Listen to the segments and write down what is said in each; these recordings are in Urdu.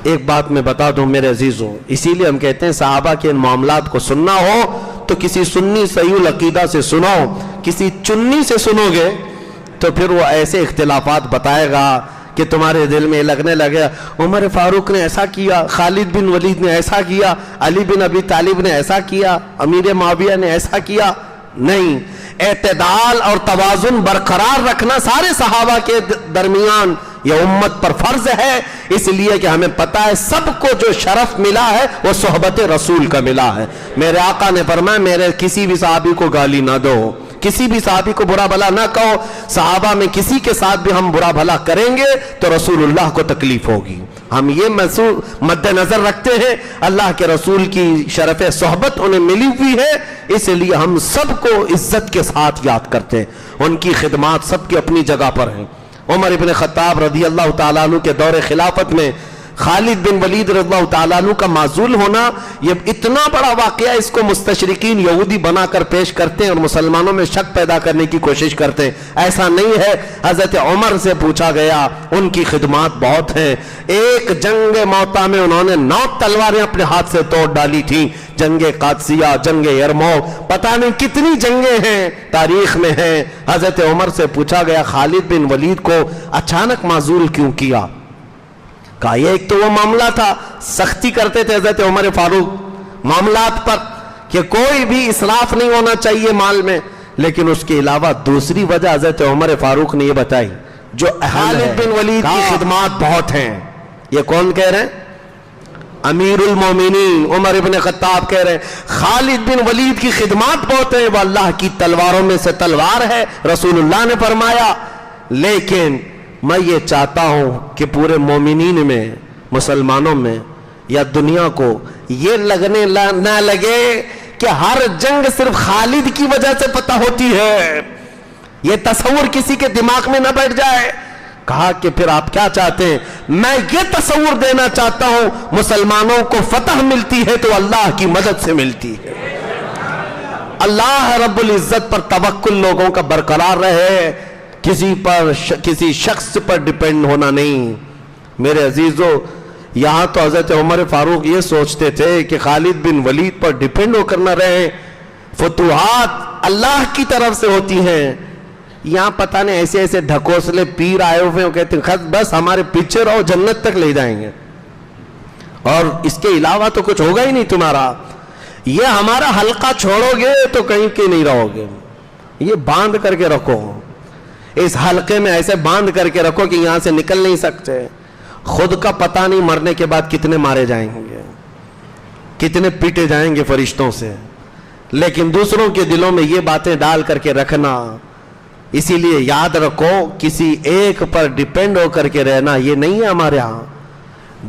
ایک بات میں بتا دوں میرے عزیزوں، اسی لیے ہم کہتے ہیں صحابہ کے ان معاملات کو سننا ہو تو کسی سنی صحیح العقیدہ سے سنو، کسی چنی سے سنو گے تو پھر وہ ایسے اختلافات بتائے گا کہ تمہارے دل میں لگنے لگے عمر فاروق نے ایسا کیا، خالد بن ولید نے ایسا کیا، علی بن ابی طالب نے ایسا کیا، امیر معاویہ نے ایسا کیا۔ نہیں، اعتدال اور توازن برقرار رکھنا سارے صحابہ کے درمیان یہ امت پر فرض ہے، اس لیے کہ ہمیں پتہ ہے سب کو جو شرف ملا ہے وہ صحبت رسول کا ملا ہے۔ میرے آقا نے فرمایا میرے کسی بھی صحابی کو گالی نہ دو، کسی بھی صحابی کو برا بھلا نہ کہو، صحابہ میں کسی کے ساتھ بھی ہم برا بھلا کریں گے تو رسول اللہ کو تکلیف ہوگی۔ ہم یہ مد نظر رکھتے ہیں، اللہ کے رسول کی شرف صحبت انہیں ملی ہوئی ہے، اس لیے ہم سب کو عزت کے ساتھ یاد کرتے ہیں، ان کی خدمات سب کی اپنی جگہ پر ہیں۔ عمر ابن خطاب رضی اللہ تعالیٰ عنہ کے دور خلافت میں خالد بن ولید رضی اللہ تعالیٰ عنہ کا معزول ہونا یہ اتنا بڑا واقعہ، اس کو مستشرقین یہودی بنا کر پیش کرتے ہیں اور مسلمانوں میں شک پیدا کرنے کی کوشش کرتے ہیں۔ ایسا نہیں ہے، حضرت عمر سے پوچھا گیا، ان کی خدمات بہت ہیں، ایک جنگ موتا میں انہوں نے 9 تلواریں اپنے ہاتھ سے توڑ ڈالی تھیں، جنگ قادسیہ، جنگ یرموک، پتہ نہیں کتنی جنگیں ہیں تاریخ میں ہیں۔ حضرت عمر سے پوچھا گیا خالد بن ولید کو اچانک معزول کیوں کیا؟ کہا یہ ایک تو وہ معاملہ تھا، سختی کرتے تھے حضرت عمر فاروق معاملات پر کہ کوئی بھی اسراف نہیں ہونا چاہیے مال میں، لیکن اس کے علاوہ دوسری وجہ حضرت عمر فاروق نے یہ بتائی جو خالد بن ولید کی خدمات بہت ہیں۔ یہ کون کہہ رہے ہیں؟ امیر المومنین عمر ابن خطاب کہہ رہے ہیں خالد بن ولید کی خدمات بہت ہیں، وہ اللہ کی تلواروں میں سے تلوار ہے، رسول اللہ نے فرمایا، لیکن میں یہ چاہتا ہوں کہ پورے مومنین میں، مسلمانوں میں یا دنیا کو یہ لگنے نہ لگے کہ ہر جنگ صرف خالد کی وجہ سے فتح ہوتی ہے، یہ تصور کسی کے دماغ میں نہ بیٹھ جائے۔ کہا کہ پھر آپ کیا چاہتے ہیں؟ میں یہ تصور دینا چاہتا ہوں مسلمانوں کو فتح ملتی ہے تو اللہ کی مدد سے ملتی ہے، اللہ رب العزت پر توکل لوگوں کا برقرار رہے، کسی شخص پر ڈیپینڈ ہونا نہیں۔ میرے عزیزو، یہاں تو حضرت عمر فاروق یہ سوچتے تھے کہ خالد بن ولید پر ڈیپینڈ ہو کر نہ رہے، فتوحات اللہ کی طرف سے ہوتی ہیں۔ یہاں پتہ نہیں ایسے ایسے ڈھکوسلے پیر آئے ہوئے کہتے ہیں بس ہمارے پیچھے رہو جنت تک لے جائیں گے، اور اس کے علاوہ تو کچھ ہوگا ہی نہیں تمہارا، یہ ہمارا حلقہ چھوڑو گے تو کہیں کے نہیں رہو گے، یہ باندھ کر کے رکھو، اس حلقے میں ایسے باندھ کر کے رکھو کہ یہاں سے نکل نہیں سکتے۔ خود کا پتہ نہیں مرنے کے بعد کتنے مارے جائیں گے، کتنے پیٹے جائیں گے فرشتوں سے، لیکن دوسروں کے دلوں میں یہ باتیں ڈال کر کے رکھنا۔ اسی لیے یاد رکھو کسی ایک پر ڈیپینڈ ہو کر کے رہنا یہ نہیں ہے ہمارے ہاں۔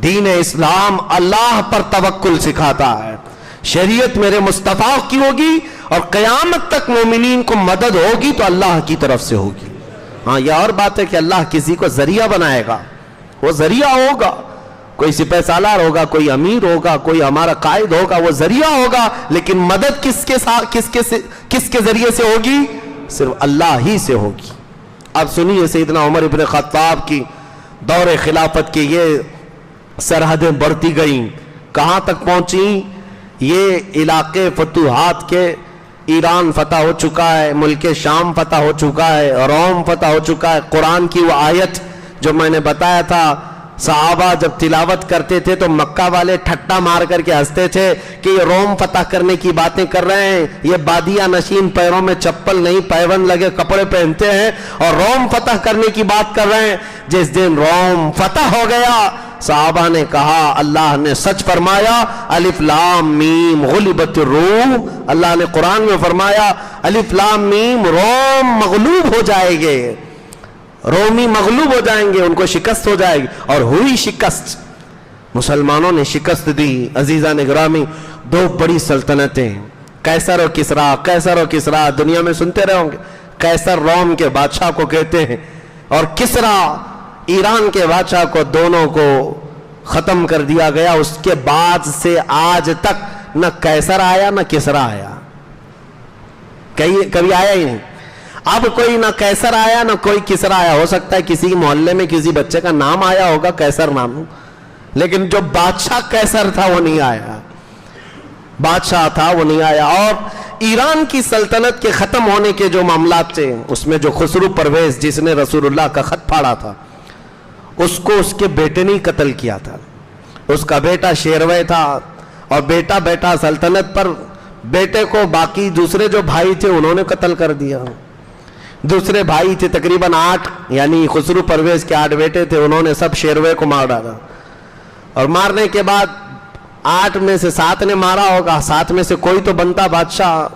دین اسلام اللہ پر توکل سکھاتا ہے، شریعت میرے مصطفیٰ کی ہوگی اور قیامت تک مومنین کو مدد ہوگی تو اللہ کی طرف سے ہوگی۔ ہاں یہ اور بات ہے کہ اللہ کسی کو ذریعہ بنائے گا، وہ ذریعہ ہوگا، کوئی سپہ سالار ہوگا، کوئی امیر ہوگا، کوئی ہمارا قائد ہوگا، وہ ذریعہ ہوگا، لیکن مدد کس کے ذریعے سے ہوگی؟ صرف اللہ ہی سے ہوگی۔ اب سنیے سیدنا عمر ابن خطاب کی دور خلافت کی یہ سرحدیں بڑھتی گئیں، کہاں تک پہنچیں؟ یہ علاقے فتوحات کے، ایران فتح ہو چکا ہے، ملک شام فتح ہو چکا ہے، روم فتح ہو چکا ہے۔ قرآن کی وہ آیت جو میں نے بتایا تھا، صحابہ جب تلاوت کرتے تھے تو مکہ والے ٹھٹا مار کر کے ہنستے تھے کہ یہ روم فتح کرنے کی باتیں کر رہے ہیں، یہ بادیہ نشین پیروں میں چپل نہیں پیوند لگے کپڑے پہنتے ہیں اور روم فتح کرنے کی بات کر رہے ہیں۔ جس دن روم فتح ہو گیا صحابہ نے کہا اللہ نے سچ فرمایا، الف لام میم غلبت الروم، اللہ نے قرآن میں فرمایا الف لام میم، روم مغلوب ہو جائے گے، رومی مغلوب ہو جائیں گے، ان کو شکست ہو جائے گی، اور ہوئی شکست، مسلمانوں نے شکست دی۔ عزیزان گرامی، 2 بڑی سلطنتیں، قیصر و کسریٰ، قیصر و کسریٰ دنیا میں سنتے رہے ہوں گے، قیصر روم کے بادشاہ کو کہتے ہیں اور کسریٰ ایران کے بادشاہ کو، دونوں کو ختم کر دیا گیا۔ اس کے بعد سے آج تک نہ قیصر آیا نہ کسریٰ آیا، کبھی آیا ہی نہیں۔ اب کوئی نہ قیصر آیا نہ کوئی کسریٰ آیا، ہو سکتا ہے کسی محلے میں کسی بچے کا نام آیا ہوگا قیصر نام، لیکن جو بادشاہ قیصر تھا وہ نہیں آیا، بادشاہ تھا وہ نہیں آیا۔ اور ایران کی سلطنت کے ختم ہونے کے جو معاملات تھے، اس میں جو خسرو پرویز جس نے رسول اللہ کا خط پھاڑا تھا، اس کو اس کے بیٹے نے قتل کیا تھا۔ اس کا بیٹا شیروے تھا، اور بیٹا بیٹا سلطنت پر، بیٹے کو باقی دوسرے جو بھائی تھے انہوں نے قتل کر دیا۔ دوسرے بھائی تھے تقریباً 8، یعنی خسرو پرویز کے 8 بیٹے تھے، انہوں نے سب شیروے کو مار ڈالا، اور مارنے کے بعد 8 میں سے 7 نے مارا ہوگا، 7 میں سے کوئی تو بنتا بادشاہ،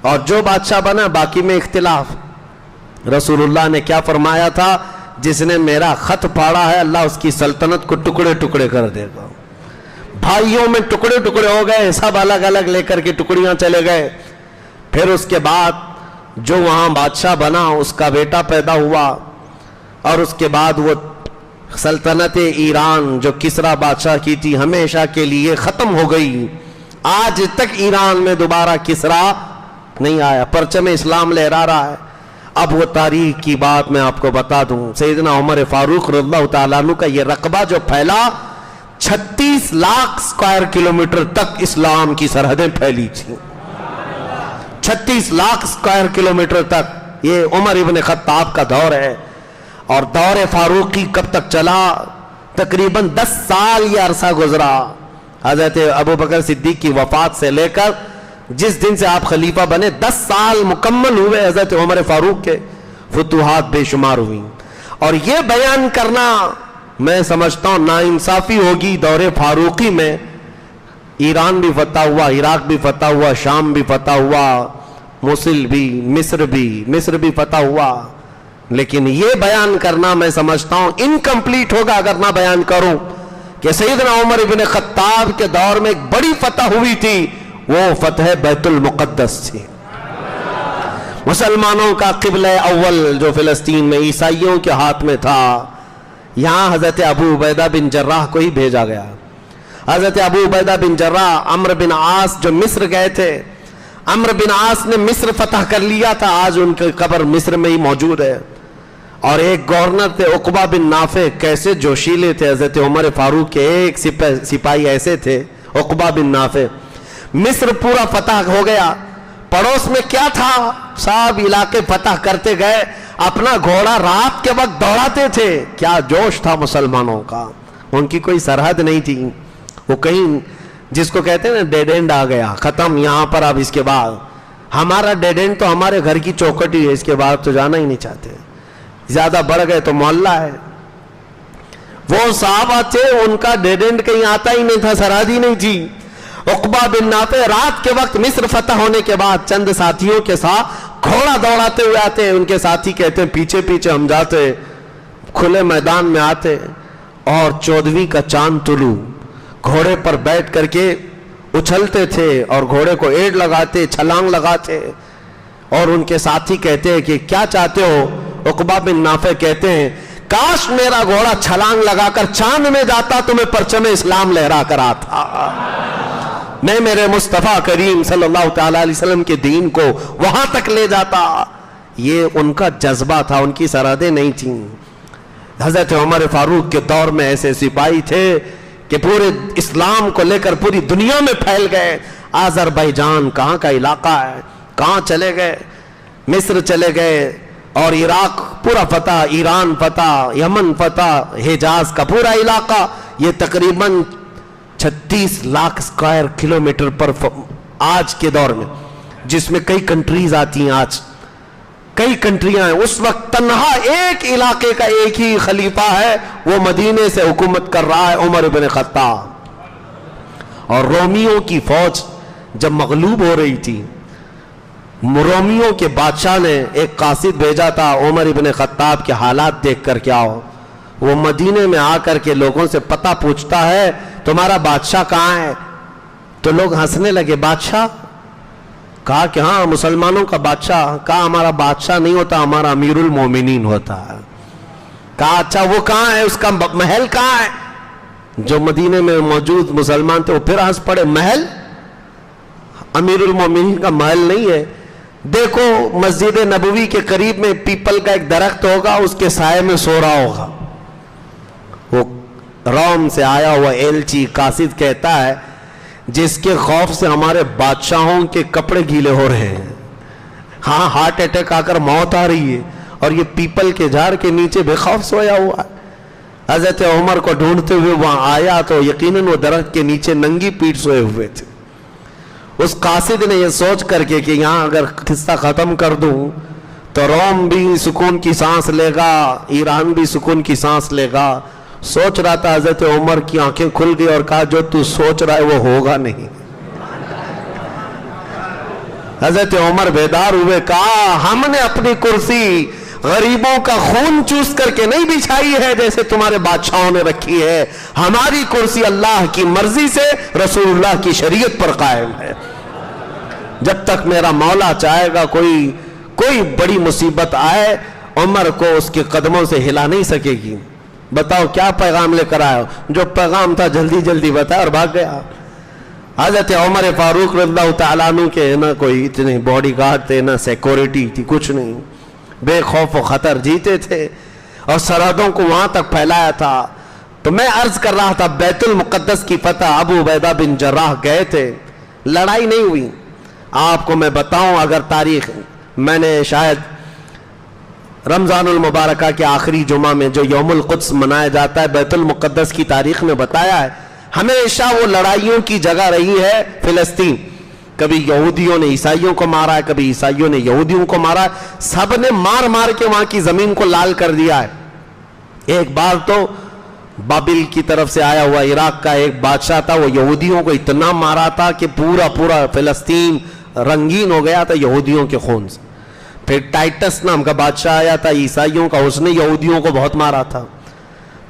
اور جو بادشاہ بنا باقی میں اختلاف۔ رسول اللہ نے کیا فرمایا تھا؟ جس نے میرا خط پھاڑا ہے اللہ اس کی سلطنت کو ٹکڑے ٹکڑے کر دے گا۔ بھائیوں میں ٹکڑے ٹکڑے ہو گئے، سب الگ الگ لے کر کے ٹکڑیاں چلے گئے۔ پھر اس کے بعد جو وہاں بادشاہ بنا اس کا بیٹا پیدا ہوا، اور اس کے بعد وہ سلطنت ایران جو کسرا بادشاہ کی تھی ہمیشہ کے لیے ختم ہو گئی۔ آج تک ایران میں دوبارہ کسرا نہیں آیا، پرچم اسلام لہرا رہا ہے۔ اب وہ تاریخ کی بات میں آپ کو بتا دوں، سیدنا عمر فاروق رضی اللہ تعالیٰ عنہ کا یہ رقبہ جو پھیلا، 36 لاکھ اسکوائر کلومیٹر تک اسلام کی سرحدیں پھیلی تھیں۔ 36 لاکھ اسکوائر کلومیٹر تک یہ عمر ابن خطاب کا دور ہے۔ اور دور فاروقی کب تک چلا؟ تقریباً 10 سال یہ عرصہ گزرا، حضرت ابو بکر صدیق کی وفات سے لے کر جس دن سے آپ خلیفہ بنے 10 سال مکمل ہوئے حضرت عمر فاروق کے، فتوحات بے شمار ہوئی۔ اور یہ بیان کرنا میں سمجھتا ہوں ناانصافی ہوگی۔ دور فاروقی میں ایران بھی فتح ہوا، عراق بھی فتح ہوا، شام بھی فتح ہوا، موصل بھی، مصر بھی فتح ہوا، لیکن یہ بیان کرنا میں سمجھتا ہوں انکمپلیٹ ہوگا اگر نہ بیان کروں کہ سیدنا عمر ابن خطاب کے دور میں ایک بڑی فتح ہوئی تھی، وہ فتح بیت المقدس تھی۔ مسلمانوں کا قبلہ اول جو فلسطین میں عیسائیوں کے ہاتھ میں تھا، یہاں حضرت ابو عبیدہ بن جراح کو ہی بھیجا گیا۔ حضرت ابو عبیدہ بن جراح عمرو بن عاص جو مصر گئے تھے، عمرو بن عاص نے مصر فتح کر لیا تھا، آج ان کی قبر مصر میں ہی موجود ہے۔ اور ایک گورنر تھے عقبہ بن نافع، کیسے جوشیلے تھے حضرت عمر فاروق کے ایک سپاہی ایسے تھے عقبہ بن نافع۔ مصر پورا فتح ہو گیا، پڑوس میں کیا تھا؟ سب علاقے فتح کرتے گئے، اپنا گھوڑا رات کے وقت دوڑاتے تھے۔ کیا جوش تھا مسلمانوں کا، ان کی کوئی سرحد نہیں تھی، وہ کہیں جس کو کہتے ہیں نا ڈیڈ اینڈ آ گیا، ختم یہاں پر۔ اب اس کے بعد ہمارا ڈیڈ اینڈ تو ہمارے گھر کی چوکٹ ہی ہے، اس کے بعد تو جانا ہی نہیں چاہتے، زیادہ بڑھ گئے تو محلہ ہے۔ وہ صحابہ تھے ان کا ڈیڈ اینڈ کہیں آتا ہی نہیں تھا، سرحد ہی نہیں تھی۔ عقبہ بن نافع رات کے وقت مصر فتح ہونے کے بعد چند ساتھیوں کے ساتھ گھوڑا دوڑاتے ہوئے آتے ہیں، ان کے ساتھی کہتے ہیں پیچھے پیچھے ہم جاتے، کھلے میدان میں آتے، اور 14ویں کا چاند طلوع، گھوڑے پر بیٹھ کر کے اچھلتے تھے اور گھوڑے کو ایڑ لگاتے، چھلانگ لگاتے، اور ان کے ساتھی کہتے ہیں کہ کیا چاہتے ہو؟ عقبہ بن نافع کہتے ہیں کاش میرا گھوڑا چھلانگ لگا کر چاند میں جاتا تو میں پرچم اسلام لہرا کر آتا، میں میرے مصطفیٰ کریم صلی اللہ تعالیٰ علیہ وسلم کے دین کو وہاں تک لے جاتا۔ یہ ان کا جذبہ تھا، ان کی سرحدیں نہیں تھیں۔ حضرت عمر فاروق کے دور میں ایسے سپاہی تھے کہ پورے اسلام کو لے کر پوری دنیا میں پھیل گئے۔ آذربائیجان کہاں کا علاقہ ہے، کہاں چلے گئے، مصر چلے گئے، اور عراق پورا فتح، ایران فتح، یمن فتح، حجاز کا پورا علاقہ، یہ تقریباً 36 لاکھ اسکوائر کلومیٹر پر آج کے دور میں، جس میں کئی کنٹریز آتی ہیں، آج کئی کنٹریاں ہیں۔ اس وقت تنہا ایک علاقے کا ایک ہی خلیفہ ہے، وہ مدینے سے حکومت کر رہا ہے، عمر بن خطاب۔ اور رومیوں کی فوج جب مغلوب ہو رہی تھی، رومیوں کے بادشاہ نے ایک قاصد بھیجا تھا عمر ابن خطاب کے حالات دیکھ کر کے آؤ۔ وہ مدینے میں آ کر کے لوگوں سے پتہ پوچھتا ہے تمہارا بادشاہ کہاں ہے؟ تو لوگ ہنسنے لگے۔ بادشاہ؟ کہا کہ ہاں مسلمانوں کا بادشاہ۔ کہا ہمارا بادشاہ نہیں ہوتا، ہمارا امیر المومنین ہوتا ہے۔ کہا اچھا وہ کہاں ہے، اس کا محل کہاں ہے؟ جو مدینے میں موجود مسلمان تھے وہ پھر ہنس پڑے، محل؟ امیر المومنین کا محل نہیں ہے، دیکھو مسجد نبوی کے قریب میں پیپل کا ایک درخت ہوگا، اس کے سائے میں سو رہا ہوگا۔ وہ روم سے آیا ہوا ایلچی قاصد کہتا ہے جس کے خوف سے ہمارے بادشاہوں کے کپڑے گیلے ہو رہے ہیں. ہاں ہارٹ اٹیک آ کر موت آ رہی ہے اور یہ پیپل کے جھاڑ کے نیچے بے خوف سویا ہوا ہے. حضرت عمر کو ڈھونڈتے ہوئے وہاں آیا تو یقیناً وہ درخت کے نیچے ننگی پیٹھ سوئے ہوئے تھے. اس قاصد نے یہ سوچ کر کے کہ یہاں اگر قصہ ختم کر دوں تو روم بھی سکون کی سانس لے گا, ایران بھی سکون کی سانس لے گا. سوچ رہا تھا, حضرت عمر کی آنکھیں کھل گئی اور کہا جو تو سوچ رہا ہے وہ ہوگا نہیں. حضرت عمر بیدار ہوئے, کہا ہم نے اپنی کرسی غریبوں کا خون چوس کر کے نہیں بچھائی ہے جیسے تمہارے بادشاہوں نے رکھی ہے. ہماری کرسی اللہ کی مرضی سے رسول اللہ کی شریعت پر قائم ہے. جب تک میرا مولا چاہے گا کوئی بڑی مصیبت آئے, عمر کو اس کے قدموں سے ہلا نہیں سکے گی. بتاؤ کیا پیغام لے کر آیا؟ جو پیغام تھا جلدی جلدی بتایا اور بھاگ گیا. حضرت عمر فاروق رضی اللہ تعالیٰ عنہ کے نہ کوئی اتنے باڈی گارڈ تھے, نہ سیکورٹی تھی, کچھ نہیں. بے خوف و خطر جیتے تھے اور سرحدوں کو وہاں تک پھیلایا تھا. تو میں عرض کر رہا تھا بیت المقدس کی فتح ابو عبیدہ بن جراح گئے تھے, لڑائی نہیں ہوئی. آپ کو میں بتاؤں, اگر تاریخ میں نے شاید رمضان المبارکہ کے آخری جمعہ میں جو یوم القدس منایا جاتا ہے بیت المقدس کی تاریخ میں بتایا ہے, ہمیشہ وہ لڑائیوں کی جگہ رہی ہے فلسطین. کبھی یہودیوں نے عیسائیوں کو مارا ہے, کبھی عیسائیوں نے یہودیوں کو مارا ہے. سب نے مار مار کے وہاں کی زمین کو لال کر دیا ہے. ایک بار تو بابل کی طرف سے آیا ہوا عراق کا ایک بادشاہ تھا, وہ یہودیوں کو اتنا مارا تھا کہ پورا فلسطین رنگین ہو گیا تھا یہودیوں کے خون سے. پھر ٹائٹس نام کا بادشاہ آیا تھا عیسائیوں کا, اس نے یہودیوں کو بہت مارا تھا.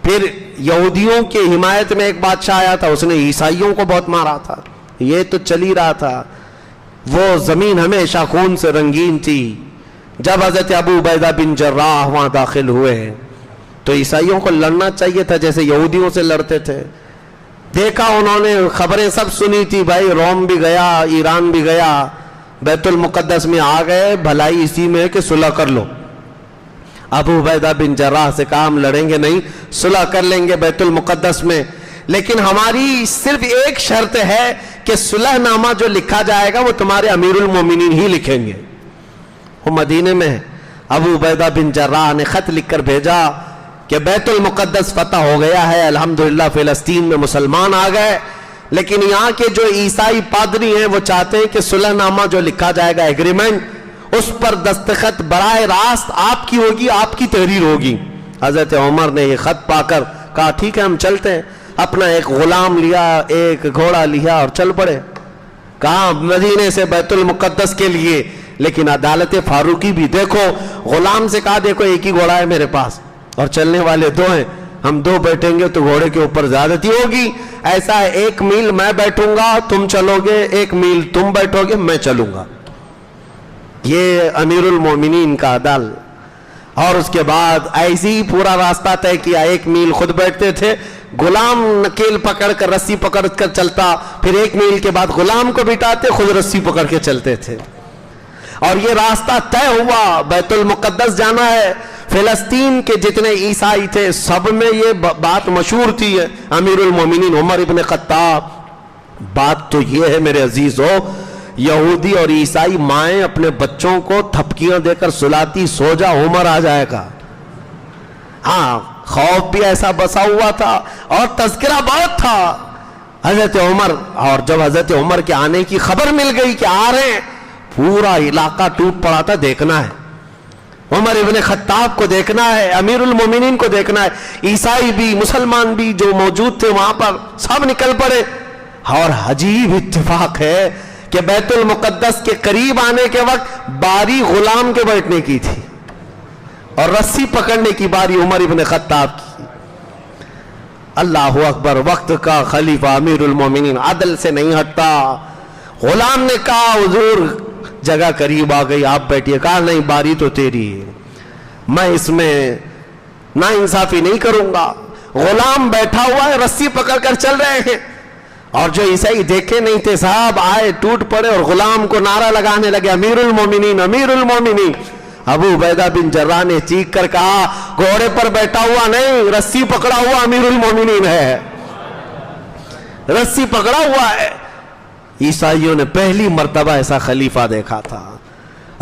پھر یہودیوں کے حمایت میں ایک بادشاہ آیا تھا, اس نے عیسائیوں کو بہت مارا تھا. یہ تو چل ہی رہا تھا. وہ زمین ہمیشہ خون سے رنگین تھی. جب حضرت ابو عبیدہ بن جراح وہاں داخل ہوئے تو عیسائیوں کو لڑنا چاہیے تھا جیسے یہودیوں سے لڑتے تھے. دیکھا انہوں نے, خبریں سب سنی تھی, بھائی روم بھی گیا, ایران بھی گیا, بیت المقدس میں آ گئے, بھلائی اسی میں ہے کہ صلح کر لو. ابو عبیدہ بن جراح سے کہا ہم لڑیں گے نہیں, صلح کر لیں گے بیت المقدس میں, لیکن ہماری صرف ایک شرط ہے کہ صلح نامہ جو لکھا جائے گا وہ تمہارے امیر المومنین ہی لکھیں گے. وہ مدینے میں ابو عبیدہ بن جراح نے خط لکھ کر بھیجا کہ بیت المقدس فتح ہو گیا ہے, الحمدللہ فلسطین میں مسلمان آ گئے, لیکن یہاں کے جو عیسائی پادری ہیں وہ چاہتے ہیں کہ صلح نامہ جو لکھا جائے گا ایگریمنٹ, اس پر دستخط براہ راست آپ کی ہوگی, آپ کی تحریر ہوگی. حضرت عمر نے یہ خط پا کر کہا ٹھیک ہے ہم چلتے ہیں. اپنا ایک غلام لیا, ایک گھوڑا لیا اور چل پڑے. کہا مدینے سے بیت المقدس کے لیے. لیکن عدالت فاروقی بھی دیکھو, غلام سے کہا دیکھو ایک ہی گھوڑا ہے میرے پاس اور چلنے والے دو ہیں, ہم دو بیٹھیں گے تو گھوڑے کے اوپر زیادتی ہوگی. ایسا ہے 1 میل میں بیٹھوں گا تم چلو گے, 1 میل تم بیٹھو گے میں چلوں گا. یہ امیر المومنین کا عدل. اور اس کے بعد ایسے ہی پورا راستہ طے کیا. 1 میل خود بیٹھتے تھے, غلام نکیل پکڑ کر رسی پکڑ کر چلتا, پھر 1 میل کے بعد غلام کو بٹھاتے, خود رسی پکڑ کے چلتے تھے. اور یہ راستہ طے ہوا, بیت المقدس جانا ہے. فلسطین کے جتنے عیسائی تھے سب میں یہ بات مشہور تھی, امیر المومنین عمر ابن خطاب. بات تو یہ ہے میرے عزیزو, یہودی اور عیسائی مائیں اپنے بچوں کو تھپکیاں دے کر سلاتی, سو جا عمر آ جائے گا. ہاں خوف بھی ایسا بسا ہوا تھا اور تذکرہ بہت تھا حضرت عمر. اور جب حضرت عمر کے آنے کی خبر مل گئی کہ آ رہے ہیں, پورا علاقہ ٹوٹ پڑا تھا. دیکھنا ہے عمر ابن خطاب کو, دیکھنا ہے امیر المومنین کو, دیکھنا ہے. عیسائی بھی مسلمان بھی جو موجود تھے وہاں پر سب نکل پڑے. اور عجیب اتفاق ہے کہ بیت المقدس کے قریب آنے کے وقت باری غلام کے بیٹھنے کی تھی اور رسی پکڑنے کی باری عمر ابن خطاب کی. اللہ اکبر. وقت کا خلیفہ امیر المومنین عدل سے نہیں ہٹتا. غلام نے کہا حضور جگہ قریب آ گئی, آپ بیٹھیے. کہا نہیں باری تو تیری ہے, میں اس میں نا انصافی نہیں کروں گا. غلام بیٹھا ہوا ہے, رسی پکڑ کر چل رہے ہیں. اور جو عیسائی دیکھے نہیں تھے صاحب آئے, ٹوٹ پڑے اور غلام کو نعرہ لگانے لگے امیر المومنین امیر المومنین. ابو عبیدہ بن جراح نے چیخ کر کہا گھوڑے پر بیٹھا ہوا نہیں، رسی پکڑا ہوا امیر المومنین ہے، رسی پکڑا ہوا ہے۔ عیسائیوں نے پہلی مرتبہ ایسا خلیفہ دیکھا تھا،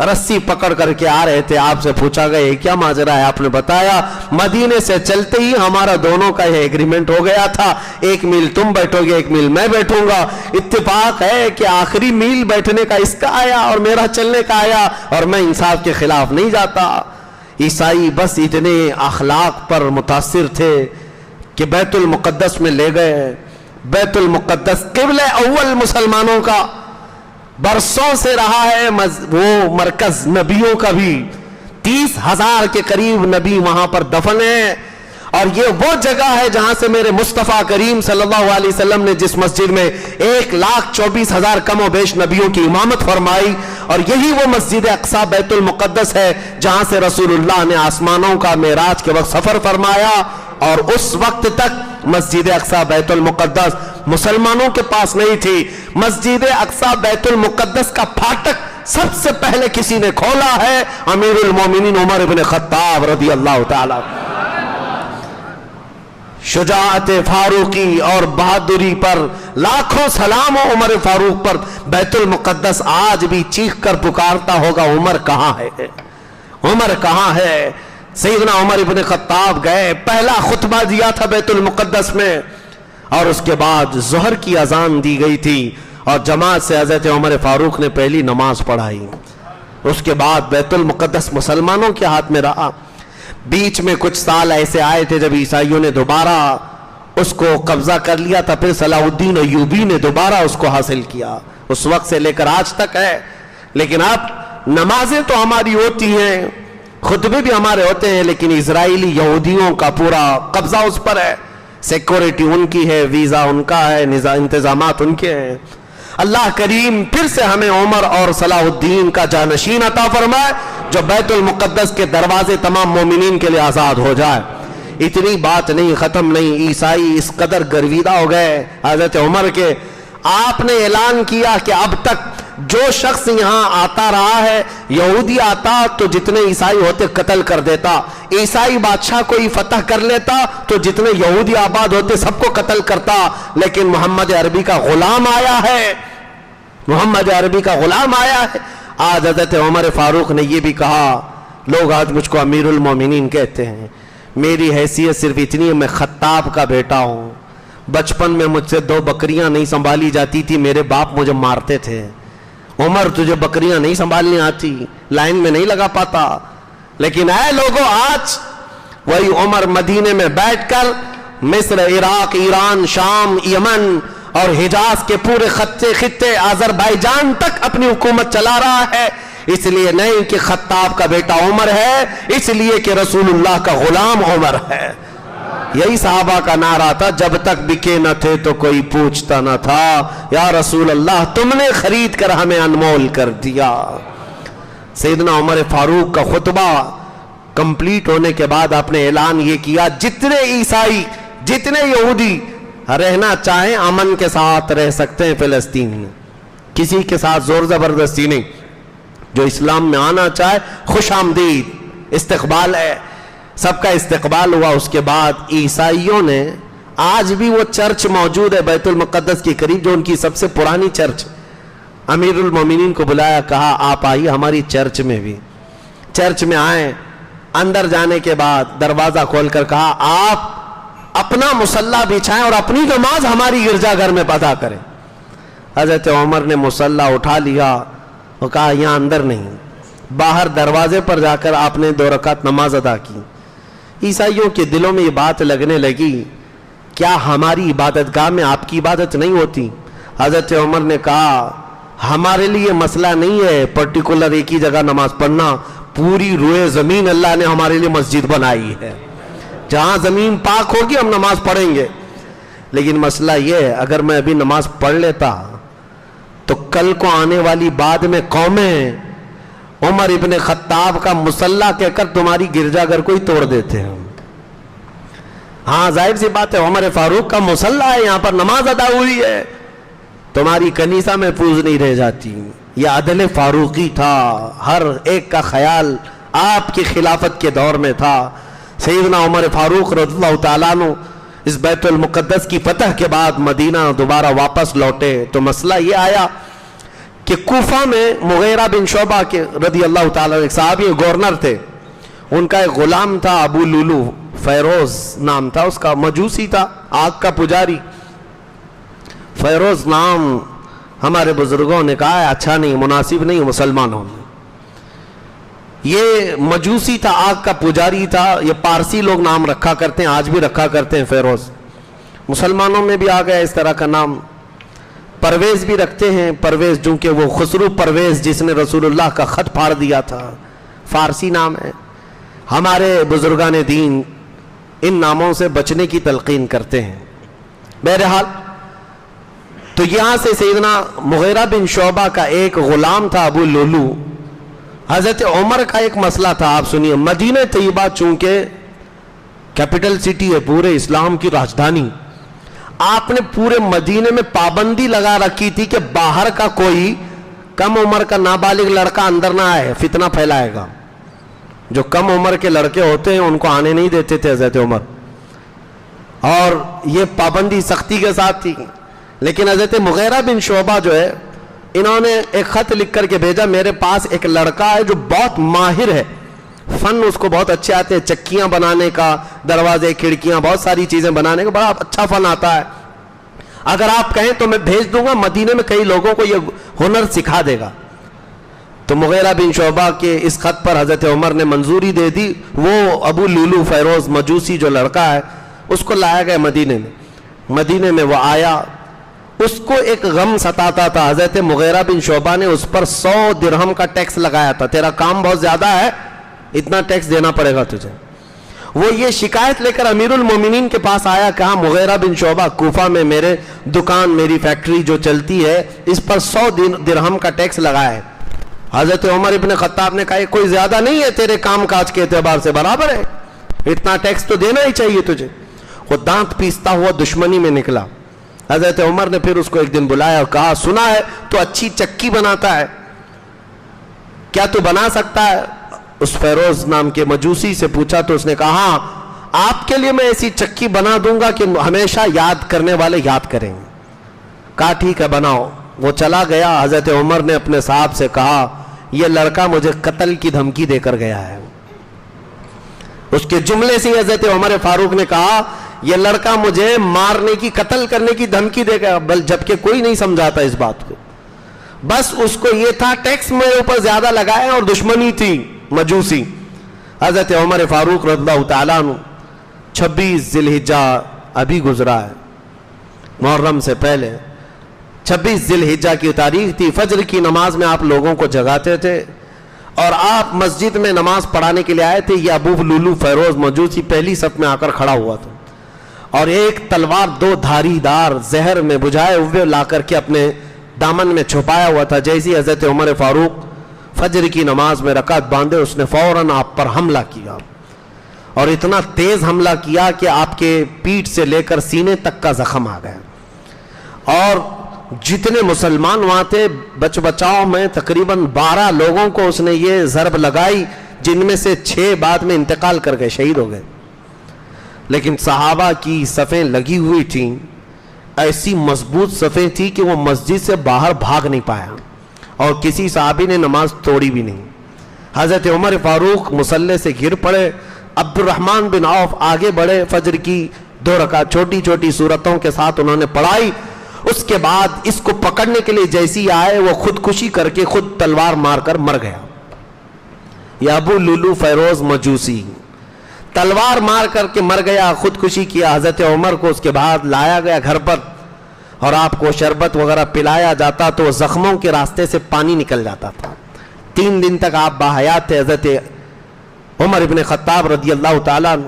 رسی پکڑ کر کے آ رہے تھے، آپ سے پوچھا گیا یہ کیا ماجرا ہے؟ آپ نے بتایا مدینے سے چلتے ہی ہمارا دونوں کا یہ ایگریمنٹ ہو گیا تھا، 1 میل تم بیٹھو گے 1 میل میں بیٹھوں گا، اتفاق ہے کہ آخری میل بیٹھنے کا اس کا آیا اور میرا چلنے کا آیا، اور میں انصاف کے خلاف نہیں جاتا۔ عیسائی بس اتنے اخلاق پر متاثر تھے کہ بیت المقدس میں لے گئے۔ بیت المقدس قبلہ اول مسلمانوں کا برسوں سے رہا ہے، وہ مرکز نبیوں کا بھی، 30,000 کے قریب نبی وہاں پر دفن ہیں، اور یہ وہ جگہ ہے جہاں سے میرے مصطفیٰ کریم صلی اللہ علیہ وسلم نے جس مسجد میں 1,24,000 کم و بیش نبیوں کی امامت فرمائی، اور یہی وہ مسجد اقصی بیت المقدس ہے جہاں سے رسول اللہ نے آسمانوں کا معراج کے وقت سفر فرمایا، اور اس وقت تک مسجد اقصی بیت المقدس مسلمانوں کے پاس نہیں تھی۔ مسجد اقصی بیت المقدس کا پھاٹک سب سے پہلے کسی نے کھولا ہے، امیر المومنین عمر بن خطاب رضی اللہ تعالی۔ شجاعت فاروقی اور بہادری پر لاکھوں سلام ہو عمر فاروق پر۔ بیت المقدس آج بھی چیخ کر پکارتا ہوگا عمر کہاں ہے، عمر کہاں ہے؟ سیدنا عمر بن خطاب گئے، پہلا خطبہ دیا تھا بیت المقدس میں، اور اس کے بعد ظہر کی اذان دی گئی تھی، اور جماعت سے حضرت عمر فاروق نے پہلی نماز پڑھائی۔ اس کے بعد بیت المقدس مسلمانوں کے ہاتھ میں رہا۔ بیچ میں کچھ سال ایسے آئے تھے جب عیسائیوں نے دوبارہ اس کو قبضہ کر لیا تھا، پھر صلاح الدین ایوبی نے دوبارہ اس کو حاصل کیا، اس وقت سے لے کر آج تک ہے۔ لیکن اب نمازیں تو ہماری ہوتی ہیں، خطبے بھی ہمارے ہوتے ہیں، لیکن اسرائیلی یہودیوں کا پورا قبضہ اس پر ہے، سیکورٹی ان کی ہے، ویزا ان کا ہے، انتظامات ان کے ہیں۔ اللہ کریم پھر سے ہمیں عمر اور صلاح الدین کا جانشین عطا فرمائے، جو بیت المقدس کے دروازے تمام مومنین کے لیے آزاد ہو جائے۔ اتنی بات نہیں، ختم نہیں، عیسائی اس قدر گرویدہ ہو گئے حضرت عمر کے، آپ نے اعلان کیا کہ اب تک جو شخص یہاں آتا رہا ہے، یہودی آتا تو جتنے عیسائی ہوتے قتل کر دیتا، عیسائی بادشاہ کوئی فتح کر لیتا تو جتنے یہودی آباد ہوتے سب کو قتل کرتا، لیکن محمد عربی کا غلام آیا ہے، محمد عربی کا غلام آیا ہے۔ آج حضرت عمر فاروق نے یہ بھی کہا، لوگ آج مجھ کو امیر المومنین کہتے ہیں، میری حیثیت صرف اتنی ہے میں خطاب کا بیٹا ہوں، بچپن میں مجھ سے 2 بکریاں نہیں سنبھالی جاتی تھی، میرے باپ مجھے مارتے تھے، عمر تجھے بکریاں نہیں سنبھالنی آتی، لائن میں نہیں لگا پاتا، لیکن اے لوگوں آج وہی عمر مدینے میں بیٹھ کر مصر، عراق، ایران، شام، یمن اور حجاز کے پورے خطے آذربائیجان تک اپنی حکومت چلا رہا ہے، اس لیے نہیں کہ خطاب کا بیٹا عمر ہے، اس لیے کہ رسول اللہ کا غلام عمر ہے۔ یہی صحابہ کا نعرہ تھا، جب تک بکے نہ تھے تو کوئی پوچھتا نہ تھا، یا رسول اللہ تم نے خرید کر ہمیں انمول کر دیا۔ سیدنا عمر فاروق کا خطبہ کمپلیٹ ہونے کے بعد آپ نے اعلان یہ کیا، جتنے عیسائی جتنے یہودی رہنا چاہیں امن کے ساتھ رہ سکتے ہیں فلسطین میں، کسی کے ساتھ زور زبردستی نہیں، جو اسلام میں آنا چاہے خوش آمدید، استقبال ہے، سب کا استقبال ہوا۔ اس کے بعد عیسائیوں نے، آج بھی وہ چرچ موجود ہے بیت المقدس کے قریب جو ان کی سب سے پرانی چرچ، امیر المومنین کو بلایا، کہا آپ آئیے ہماری چرچ میں بھی، چرچ میں آئیں، اندر جانے کے بعد دروازہ کھول کر کہا آپ اپنا مصلی بچھائیں اور اپنی نماز ہماری گرجا گھر میں ادا کریں۔ حضرت عمر نے مصلی اٹھا لیا اور کہا یہاں اندر نہیں، باہر دروازے پر جا کر آپ نے 2 رکعت نماز ادا کی۔ عیسائیوں کے دلوں میں یہ بات لگنے لگی، کیا ہماری عبادت گاہ میں آپ کی عبادت نہیں ہوتی؟ حضرت عمر نے کہا ہمارے لیے مسئلہ نہیں ہے پرٹیکولر ایک ہی جگہ نماز پڑھنا، پوری روئے زمین اللہ نے ہمارے لیے مسجد بنائی ہے، جہاں زمین پاک ہوگی ہم نماز پڑھیں گے، لیکن مسئلہ یہ ہے اگر میں ابھی نماز پڑھ لیتا تو کل کو آنے والی بعد میں قومیں عمر ابن خطاب کا مصلی کہہ کر تمہاری گرجا گھر کو ہی توڑ دیتے ہیں۔ ہاں ظاہر سی بات ہے عمر فاروق کا مصلی ہے، یہاں پر نماز ادا ہوئی ہے، تمہاری کنیسہ محفوظ نہیں رہ جاتی۔ یہ عدل فاروقی تھا، ہر ایک کا خیال آپ کی خلافت کے دور میں تھا. سیدنا عمر فاروق رضی اللہ تعالیٰ عنہ اس بیت المقدس کی فتح کے بعد مدینہ دوبارہ واپس لوٹے تو مسئلہ یہ آیا کہ کوفہ میں مغیرہ بن شعبہ کے رضی اللہ تعالیٰ ایک صحابی گورنر تھے. ان کا ایک غلام تھا ابو لولو، فیروز نام تھا اس کا، مجوسی تھا، آگ کا پجاری. فیروز نام ہمارے بزرگوں نے کہا ہے اچھا نہیں، مناسب نہیں مسلمانوں میں. یہ مجوسی تھا، آگ کا پجاری تھا. یہ پارسی لوگ نام رکھا کرتے ہیں، آج بھی رکھا کرتے ہیں فیروز. مسلمانوں میں بھی آ گیا اس طرح کا نام. پرویز بھی رکھتے ہیں، پرویز چونکہ وہ خسرو پرویز جس نے رسول اللہ کا خط پھاڑ دیا تھا، فارسی نام ہے. ہمارے بزرگان دین ان ناموں سے بچنے کی تلقین کرتے ہیں. بہرحال تو یہاں سے سیدنا مغیرہ بن شعبہ کا ایک غلام تھا ابو لولو. حضرت عمر کا ایک مسئلہ تھا، آپ سنیے. مدینہ طیبہ چونکہ کیپٹل سٹی ہے، پورے اسلام کی راجدھانی، آپ نے پورے مدینے میں پابندی لگا رکھی تھی کہ باہر کا کوئی کم عمر کا نابالغ لڑکا اندر نہ آئے، فتنہ پھیلائے گا. جو کم عمر کے لڑکے ہوتے ہیں ان کو آنے نہیں دیتے تھے حضرت عمر، اور یہ پابندی سختی کے ساتھ تھی. لیکن حضرت مغیرہ بن شعبہ جو ہے، انہوں نے ایک خط لکھ کر کے بھیجا، میرے پاس ایک لڑکا ہے جو بہت ماہر ہے، فن اس کو بہت اچھے آتے ہیں، چکیاں بنانے کا، دروازے کھڑکیاں، بہت ساری چیزیں بنانے کا بڑا اچھا فن آتا ہے. اگر آپ کہیں تو میں بھیج دوں گا، مدینے میں کئی لوگوں کو یہ ہنر سکھا دے گا. تو مغیرہ بن شعبہ کے اس خط پر حضرت عمر نے منظوری دے دی. وہ ابو لولو فیروز مجوسی جو لڑکا ہے اس کو لایا گیا مدینے میں. مدینے میں وہ آیا، اس کو ایک غم ستاتا تھا. حضرت مغیرہ بن شعبہ نے اس پر 100 درہم کا ٹیکس لگایا تھا، تیرا کام بہت زیادہ ہے، اتنا ٹیکس دینا پڑے گا تجھے. وہ یہ شکایت لے کر امیر المومنین کے پاس آیا، کہا مغیرہ بن شعبہ کوفہ میں میرے دکان، میری فیکٹری جو چلتی ہے اس پر 100 درہم کا ٹیکس لگایا ہے. حضرت عمر ابن خطاب نے کہا یہ کوئی زیادہ نہیں ہے، تیرے کام کاج کے اعتبار سے برابر ہے، اتنا ٹیکس تو دینا ہی چاہیے تجھے. وہ دانت پیستا ہوا دشمنی میں نکلا. حضرت عمر نے پھر اس کو ایک دن بلایا اور کہا سنا ہے تو اچھی چکی بناتا ہے، کیا تو بنا سکتا ہے؟ اس فیروز نام کے مجوسی سے پوچھا تو اس نے کہا ہاں، آپ کے لیے میں ایسی چکی بنا دوں گا کہ ہمیشہ یاد کرنے والے یاد کریں گے. کہا ٹھیک ہے بناؤ. وہ چلا گیا. حضرت عمر نے اپنے صاحب سے کہا یہ لڑکا مجھے قتل کی دھمکی دے کر گیا ہے. اس کے جملے سے حضرت عمر فاروق نے کہا یہ لڑکا مجھے مارنے کی، قتل کرنے کی دھمکی دے گا، جبکہ کوئی نہیں سمجھاتا اس بات کو. بس اس کو یہ تھا ٹیکس میرے اوپر زیادہ لگائے اور دشمنی تھی مجوسی. حضرت عمر فاروق رضی اللہ تعالیٰ عنہ 26 ذی الحجہ ابھی گزرا ہے، محرم سے پہلے 26 ذی الحجہ کی تاریخ تھی. فجر کی نماز میں آپ لوگوں کو جگاتے تھے اور آپ مسجد میں نماز پڑھانے کے لیے آئے تھے. یہ ابو لولو فیروز مجوسی پہلی صف میں آ کر کھڑا ہوا تھا اور ایک تلوار 2 دھاری دار زہر میں بجھائے ہوئے لا کر کے اپنے دامن میں چھپایا ہوا تھا. جیسی حضرت عمر فاروق فجر کی نماز میں رکعت باندھے، اس نے فوراً آپ پر حملہ کیا اور اتنا تیز حملہ کیا کہ آپ کے پیٹھ سے لے کر سینے تک کا زخم آ گیا. اور جتنے مسلمان وہاں تھے بچ بچاؤ میں تقریباً 12 لوگوں کو اس نے یہ ضرب لگائی، جن میں سے 6 بعد میں انتقال کر گئے، شہید ہو گئے. لیکن صحابہ کی صفیں لگی ہوئی تھیں، ایسی مضبوط صفیں تھی کہ وہ مسجد سے باہر بھاگ نہیں پایا اور کسی صحابی نے نماز توڑی بھی نہیں. حضرت عمر فاروق مصلی سے گر پڑے، عبد الرحمن بن عوف آگے بڑھے، فجر کی 2 رکعت چھوٹی چھوٹی سورتوں کے ساتھ انہوں نے پڑھائی. اس کے بعد اس کو پکڑنے کے لیے جیسی آئے وہ خودکشی کر کے خود تلوار مار کر مر گیا. یہ ابو لولو فیروز مجوسی تلوار مار کر کے مر گیا، خودکشی کیا. حضرت عمر کو اس کے بعد لایا گیا گھر پر اور آپ کو شربت وغیرہ پلایا جاتا تو زخموں کے راستے سے پانی نکل جاتا تھا. 3 دن تک آپ باحیات تھے. حضرت عمر ابن خطاب رضی اللہ تعالیٰ عنہ،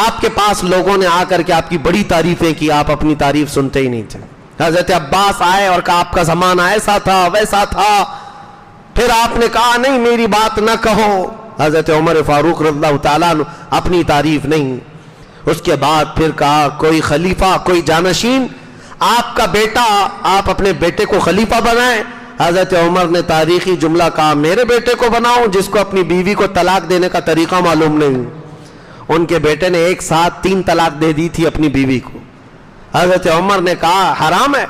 آپ کے پاس لوگوں نے آ کر کے آپ کی بڑی تعریفیں کی، آپ اپنی تعریف سنتے ہی نہیں تھے. حضرت عباس آئے اور کہا آپ کا زمانہ ایسا تھا ویسا تھا. پھر آپ نے کہا نہیں میری بات نہ کہو. حضرت عمر فاروق رضی اللہ تعالیٰ عنہ اپنی تعریف نہیں. اس کے بعد پھر کہا کوئی خلیفہ، کوئی جانشین، آپ کا بیٹا، آپ اپنے بیٹے کو خلیفہ بنائیں. حضرت عمر نے تاریخی جملہ کہا میرے بیٹے کو بناؤں جس کو اپنی بیوی کو طلاق دینے کا طریقہ معلوم نہیں. ان کے بیٹے نے ایک ساتھ 3 طلاق دے دی تھی اپنی بیوی کو. حضرت عمر نے کہا حرام ہے,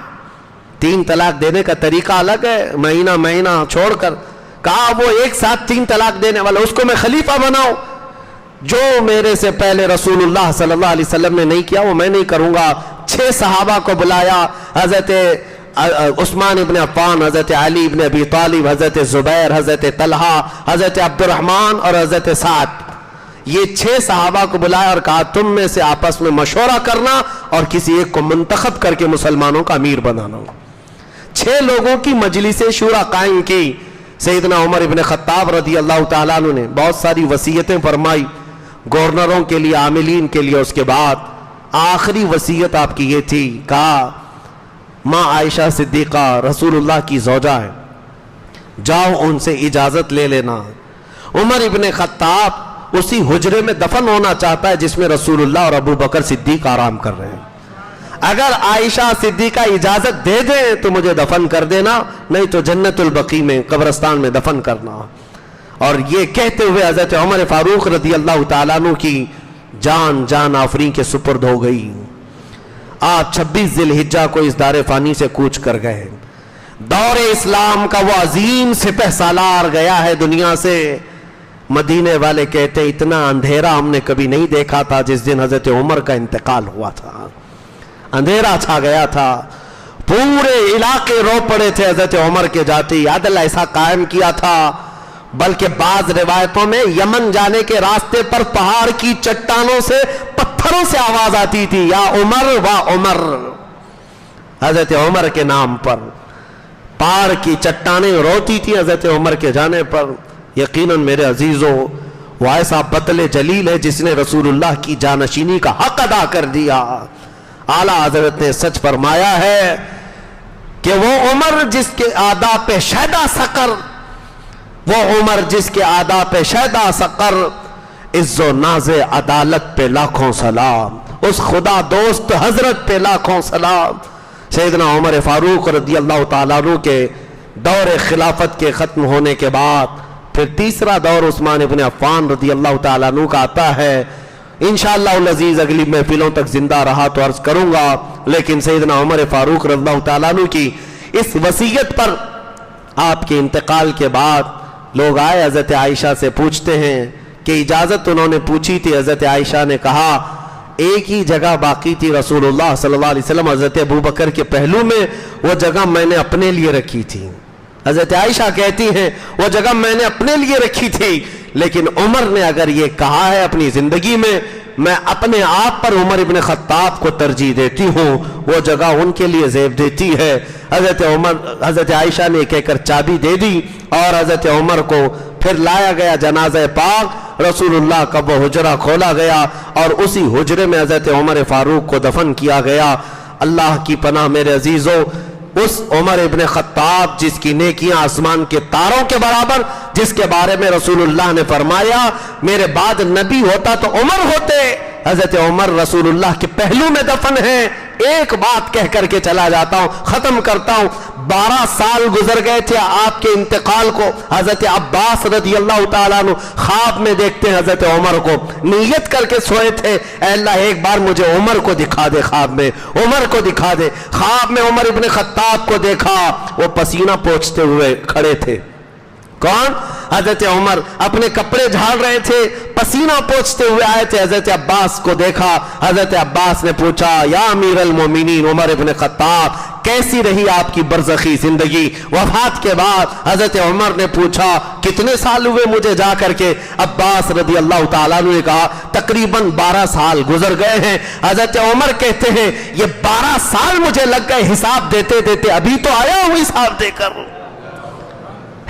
3 طلاق دینے کا طریقہ الگ ہے, مہینہ چھوڑ کر. کہا وہ ایک ساتھ 3 طلاق دینے والا اس کو میں خلیفہ بناؤں, جو میرے سے پہلے رسول اللہ صلی اللہ علیہ وسلم نے نہیں کیا وہ میں نہیں کروں گا. 6 صحابہ کو بلایا, حضرت عثمان ابن عفان, حضرت علی ابن ابی طالب, حضرت زبیر, حضرت طلحہ, حضرت عبد الرحمن اور حضرت سعد. یہ 6 صحابہ کو بلایا اور کہا تم میں سے آپس میں مشورہ کرنا اور کسی ایک کو منتخب کر کے مسلمانوں کا امیر بنانا. 6 لوگوں کی مجلس شورا قائم کی. سیدنا عمر ابن خطاب رضی اللہ تعالیٰ عنہ نے بہت ساری وصیتیں فرمائی گورنروں کے لیے, عاملین کے لیے. اس کے بعد آخری وصیت آپ کی یہ تھی, کہا ماں عائشہ صدیقہ رسول اللہ کی زوجہ ہے, جاؤ ان سے اجازت لے لینا. عمر ابن خطاب اسی حجرے میں دفن ہونا چاہتا ہے جس میں رسول اللہ اور ابو بکر صدیق آرام کر رہے ہیں. اگر عائشہ صدیقہ اجازت دے دیں تو مجھے دفن کر دینا, نہیں تو جنت البقیع میں قبرستان میں دفن کرنا. اور یہ کہتے ہوئے حضرت عمر فاروق رضی اللہ تعالیٰ عنہ کی جان آفرین کے سپرد ہو گئی. آپ 26 ذی الحجہ کو اس دار فانی سے کوچ کر گئے. دور اسلام کا وہ عظیم سپہ سالار گیا ہے دنیا سے. مدینے والے کہتے اتنا اندھیرا ہم نے کبھی نہیں دیکھا تھا جس دن حضرت عمر کا انتقال ہوا تھا. اندھیرا چھا گیا تھا, پورے علاقے رو پڑے تھے حضرت عمر کے جاتے. عدل ایسا قائم کیا تھا بلکہ بعض روایتوں میں یمن جانے کے راستے پر پہاڑ کی چٹانوں سے, پتھروں سے آواز آتی تھی یا عمر وا عمر, حضرت عمر کے نام پر. پہاڑ کی چٹانیں روتی تھی حضرت عمر کے جانے پر. یقیناً میرے عزیزوں وہ ایسا بطل جلیل ہے جس نے رسول اللہ کی جانشینی کا حق ادا کر دیا. اعلیٰ حضرت نے سچ فرمایا ہے کہ وہ عمر جس کے آداب پہ شیدا سقر, وہ عمر جس کے آداب پہ شیدا سقر, عز و ناز عدالت پہ لاکھوں سلام, اس خدا دوست حضرت پہ لاکھوں سلام. سیدنا عمر فاروق رضی اللہ تعالیٰ عنہ کے دور خلافت کے ختم ہونے کے بعد پھر تیسرا دور عثمان ابن عفان رضی اللہ تعالیٰ عنہ کا آتا ہے. انشاءاللہ العزیز اگلی محفلوں تک زندہ رہا تو عرض کروں گا, لیکن سیدنا عمر فاروق رضی اللہ تعالیٰ عنہ کی اس وصیت پر آپ کے انتقال کے بعد لوگ آئے حضرت عائشہ سے پوچھتے ہیں کہ اجازت انہوں نے پوچھی تھی. حضرت عائشہ نے کہا ایک ہی جگہ باقی تھی رسول اللہ صلی اللہ علیہ وسلم حضرت ابو بکر کے پہلو میں, وہ جگہ میں نے اپنے لیے رکھی تھی. حضرت عائشہ کہتی ہیں وہ جگہ میں نے اپنے لیے رکھی تھی, لیکن عمر نے اگر یہ کہا ہے اپنی زندگی میں اپنے آپ پر عمر ابن خطاب کو ترجیح دیتی ہوں, وہ جگہ ان کے لیے زیب دیتی ہے. حضرت عائشہ نے کہہ کر چابی دے دی اور حضرت عمر کو پھر لایا گیا جنازہ پاک. رسول اللہ کا وہ حجرہ کھولا گیا اور اسی حجرے میں حضرت عمر فاروق کو دفن کیا گیا. اللہ کی پناہ میرے عزیزوں, اس عمر ابن خطاب جس کی نیکیاں آسمان کے تاروں کے برابر, جس کے بارے میں رسول اللہ نے فرمایا میرے بعد نبی ہوتا تو عمر ہوتے, حضرت عمر رسول اللہ کے پہلو میں دفن ہیں. ایک بات کہہ کر کے چلا جاتا ہوں, ختم کرتا ہوں. 12 سال گزر گئے تھے آپ کے انتقال کو. حضرت عباس رضی اللہ تعالیٰ عنہ خواب میں دیکھتے ہیں حضرت عمر کو, نیت کر کے سوئے تھے اے اللہ ایک بار مجھے عمر کو دکھا دے, خواب میں عمر کو دکھا دے. خواب میں عمر ابن خطاب کو دیکھا, وہ پسینہ پوچھتے ہوئے کھڑے تھے. کون؟ حضرت عمر اپنے کپڑے جھاڑ رہے تھے, پسینہ پوچھتے ہوئے آئے تھے. حضرت عباس کو دیکھا, حضرت عباس نے پوچھا یا امیر المومنین عمر ابن خطاب کیسی رہی آپ کی برزخی زندگی؟ وفات کے بعد حضرت عمر نے پوچھا کتنے سال ہوئے مجھے جا کر کے؟ عباس رضی اللہ تعالیٰ عنہ نے کہا تقریباً 12 سال گزر گئے ہیں. حضرت عمر کہتے ہیں یہ 12 سال مجھے لگ گئے حساب دیتے دیتے, ابھی تو آیا ہوں حساب دے کر,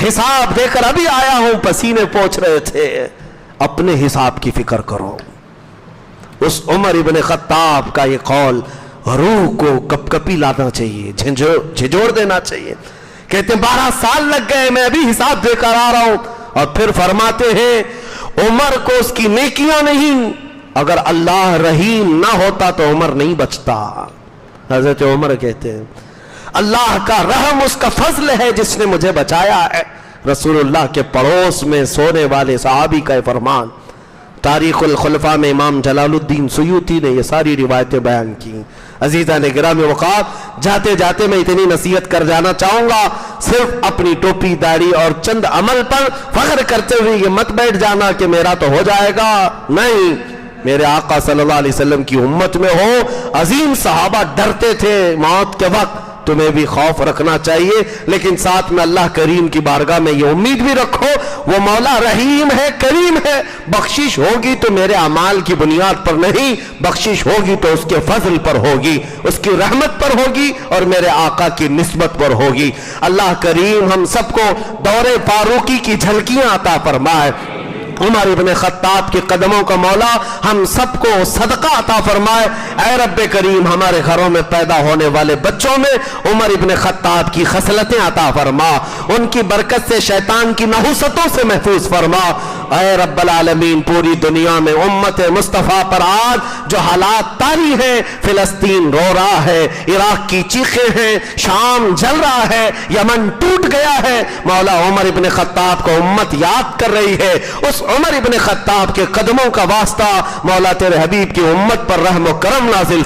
حساب دے کر ابھی آیا ہوں. پسینے پوچھ رہے تھے. اپنے حساب کی فکر کرو. اس عمر ابن خطاب کا یہ قول روح کو کپ کپی لانا چاہیے, جھنجھوڑ دینا چاہیے. کہتے ہیں 12 سال لگ گئے, میں ابھی حساب دے کر آ رہا ہوں. اور پھر فرماتے ہیں عمر کو اس کی نیکیاں نہیں, اگر اللہ رحیم نہ ہوتا تو عمر نہیں بچتا. حضرت عمر کہتے ہیں اللہ کا رحم، اس کا فضل ہے جس نے مجھے بچایا ہے۔ رسول اللہ کے پڑوس میں سونے والے صحابی کا فرمان۔ تاریخ الخلفاء میں امام جلال الدین سیوطی نے یہ ساری روایتیں بیان کی۔ عزیزان گرامی وقات، جاتے جاتے میں اتنی نصیحت کر جانا چاہوں گا، صرف اپنی ٹوپی داڑھی اور چند عمل پر فخر کرتے ہوئے یہ مت بیٹھ جانا کہ میرا تو ہو جائے گا، نہیں، میرے آقا صلی اللہ علیہ وسلم کی امت میں ہو۔ عظیم صحابہ ڈرتے تھے موت کے وقت، تمہیں بھی خوف رکھنا چاہیے، لیکن ساتھ میں اللہ کریم کی بارگاہ میں یہ امید بھی رکھو، وہ مولا رحیم ہے، کریم ہے، بخشش ہوگی تو میرے اعمال کی بنیاد پر نہیں، بخشش ہوگی تو اس کے فضل پر ہوگی، اس کی رحمت پر ہوگی اور میرے آقا کی نسبت پر ہوگی۔ اللہ کریم ہم سب کو دور فاروقی کی جھلکیاں عطا فرمائے۔ عمر ابن خطاب کے قدموں کا مولا ہم سب کو صدقہ عطا فرمائے۔ اے رب کریم ہمارے گھروں میں پیدا ہونے والے بچوں میں عمر ابن خطاب کی خصلتیں عطا فرما، ان کی برکت سے شیطان کی نحوستوں سے محفوظ فرما۔ اے رب العالمین پوری دنیا میں امت مصطفیٰ پر آج جو حالات طاری ہیں، فلسطین رو رہا ہے، عراق کی چیخیں ہیں، شام جل رہا ہے، یمن ٹوٹ گیا ہے، مولا عمر ابن خطاب کو امت یاد کر رہی ہے۔ اس عمر ابن خطاب کے قدموں کا واسطہ مولا تیرے حبیب کی امت پر رحم و کرم نازل